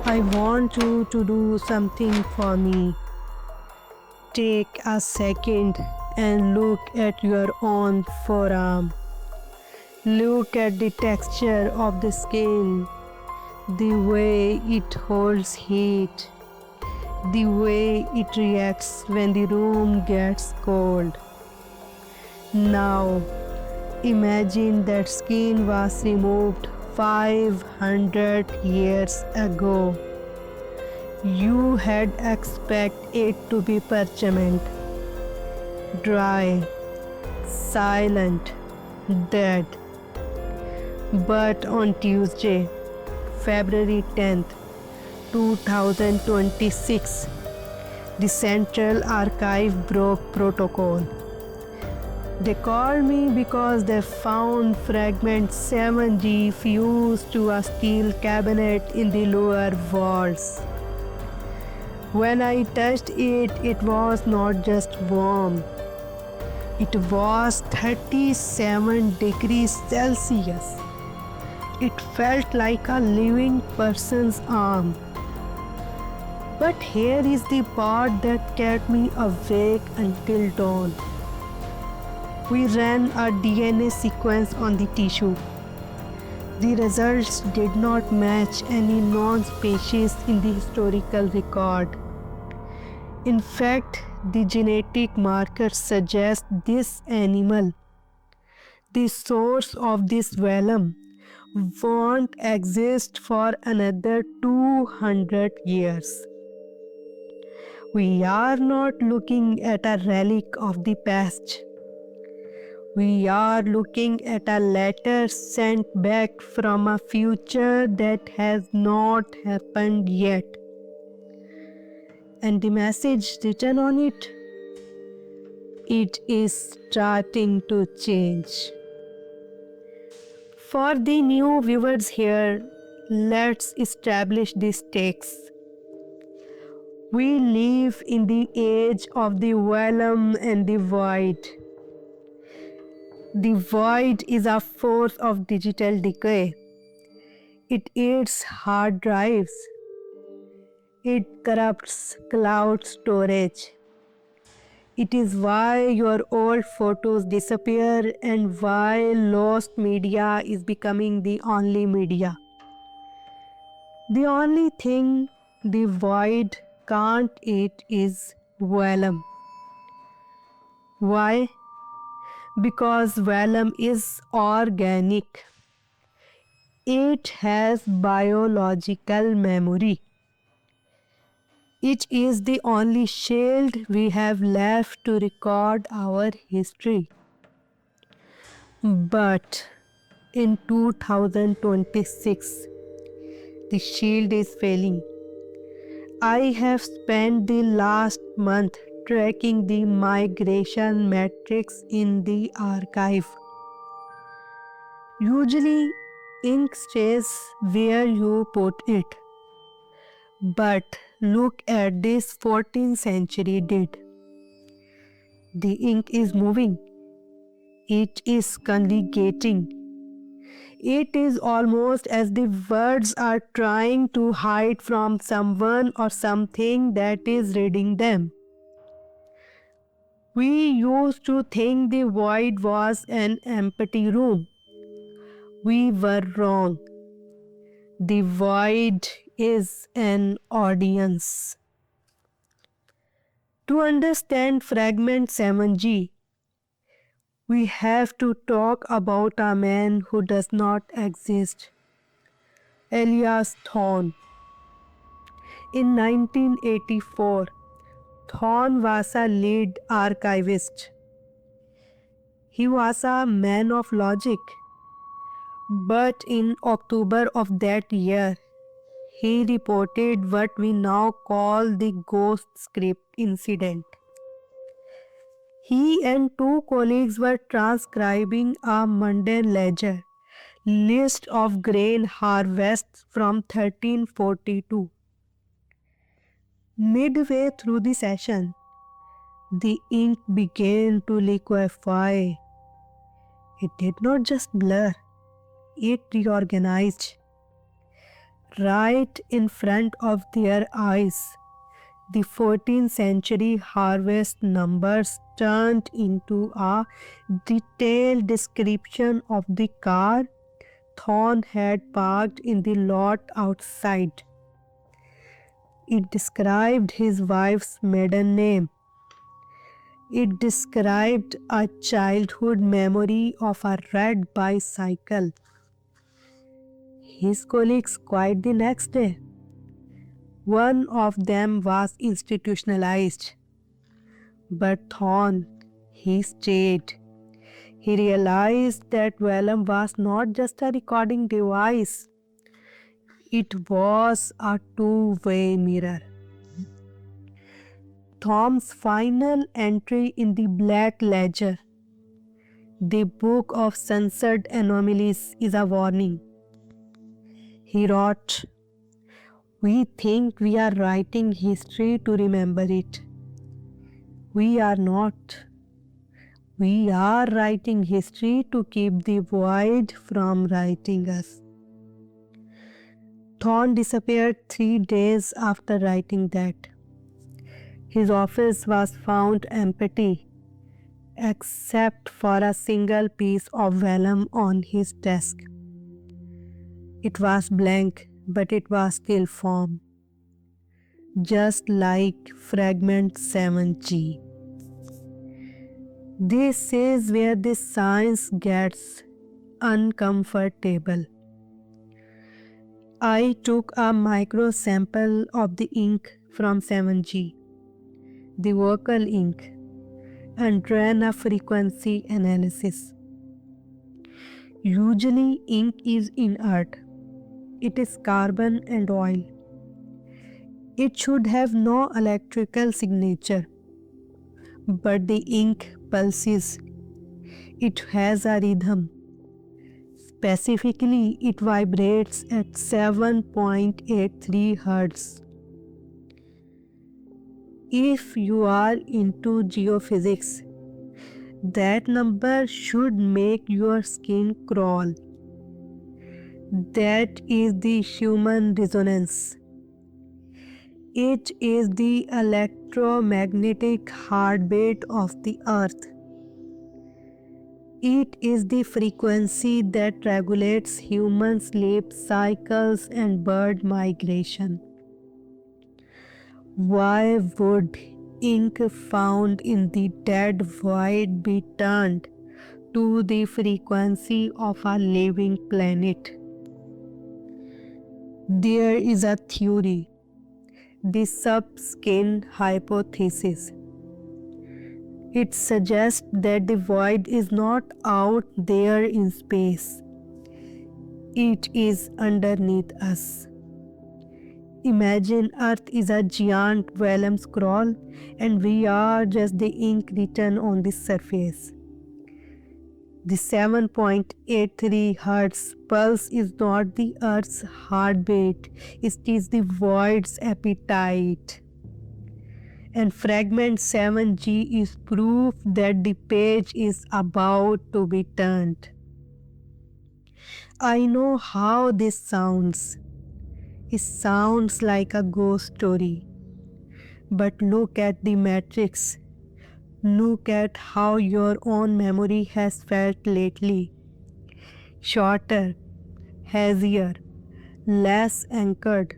I want you to do something for me. Take a second and look at your own forearm. Look at the texture of the skin, the way it holds heat, the way it reacts when the room gets cold. Now, imagine that skin was removed 500 years ago. You had expected it to be parchment, dry, silent, dead. But on Tuesday, February 10th, 2026, the Central Archive broke protocol. They called me because they found fragment 7G fused to a steel cabinet in the lower walls. When I touched it, it was not just warm. It was 37 degrees Celsius. It felt like a living person's arm. But here is the part that kept me awake until dawn. We ran a DNA sequence on the tissue. The results did not match any known species in the historical record. In fact, the genetic markers suggest this animal, the source of this vellum, won't exist for another 200 years. We are not looking at a relic of the past. We are looking at a letter sent back from a future that has not happened yet. And the message written on it, it is starting to change. For the new viewers here, let's establish the stakes. We live in the age of the vellum and the void. The void is a force of digital decay. It eats hard drives. It corrupts cloud storage. It is why your old photos disappear and why lost media is becoming the only media. The only thing the void can't eat is vellum. Why? Because vellum is organic. It has biological memory. It is the only shield we have left to record our history. But in 2026, the shield is failing. I have spent the last month tracking the migration metrics in the archive. Usually, ink stays where you put it. But look at this 14th century did. The ink is moving. It is conjugating. It is almost as the words are trying to hide from someone or something that is reading them. We used to think the void was an empty room. We were wrong. The void is an audience. To understand fragment 7G, we have to talk about a man who does not exist, Elias Thorne. In 1984, Thorne was a lead archivist. He was a man of logic. But in October of that year, he reported what we now call the ghost script incident. He and two colleagues were transcribing a mundane ledger list of grain harvests from 1342. Midway through the session, the ink began to liquefy. It did not just blur, it reorganized. right in front of their eyes. The 14th century harvest numbers turned into a detailed description of the car Thorn had parked in the lot outside. It described his wife's maiden name. It described a childhood memory of a red bicycle. His colleagues quit the next day. One of them was institutionalized. But Thorn, he stayed. He realized that vellum was not just a recording device. It was a two-way mirror. Thorn's final entry in the Black Ledger, the Book of Censored Anomalies, is a warning. He wrote, "We think we are writing history to remember it. We are not. We are writing history to keep the void from writing us." Thorn disappeared 3 days after writing that. His office was found empty, except for a single piece of vellum on his desk. It was blank, but it was still form, just like fragment 7G. This is where the science gets uncomfortable. I took a micro sample of the ink from 7G, the vocal ink, and ran a frequency analysis. Usually ink is inert. It is carbon and oil. It should have no electrical signature. But the ink pulses. It has a rhythm. Specifically, it vibrates at 7.83 Hz. If you are into geophysics, that number should make your skin crawl. That is the human resonance. It is the electromagnetic heartbeat of the earth. It is the frequency that regulates human sleep cycles and bird migration. Why would ink found in the dead void be turned to the frequency of a living planet? There is a theory, the subskin hypothesis. It suggests that the void is not out there in space. It is underneath us. Imagine Earth is a giant vellum scroll and we are just the ink written on the surface. The 7.83 Hz pulse is not the Earth's heartbeat, it is the void's appetite. And fragment 7G is proof that the page is about to be turned. I know how this sounds. It sounds like a ghost story. But look at the matrix. Look at how your own memory has felt lately. Shorter, hazier, less anchored.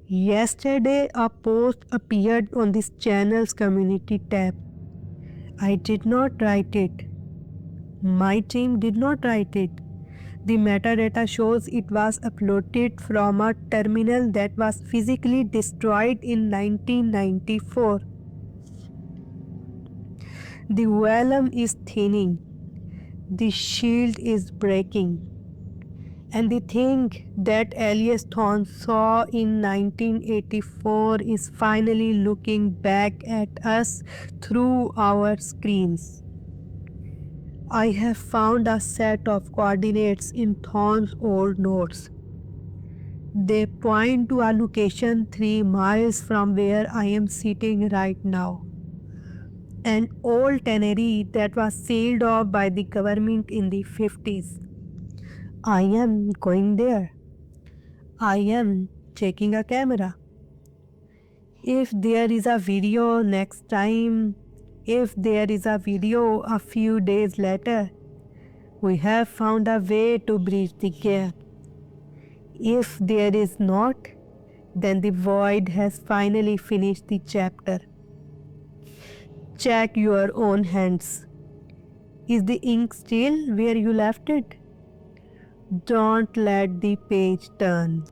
Yesterday, a post appeared on this channel's community tab. I did not write it. My team did not write it. The metadata shows it was uploaded from a terminal that was physically destroyed in 1994. The vellum is thinning. The shield is breaking. And the thing that Elias Thorn saw in 1984 is finally looking back at us through our screens. I have found a set of coordinates in Thorn's old notes. They point to a location 3 miles from where I am sitting right now. An old tannery that was sealed off by the government in the 50s. I am going there. I am checking a camera. If there is a video next time, if there is a video a few days later, we have found a way to bridge the gap. If there is not, then the void has finally finished the chapter. Check your own hands. Is the ink still where you left it? Don't let the page turn.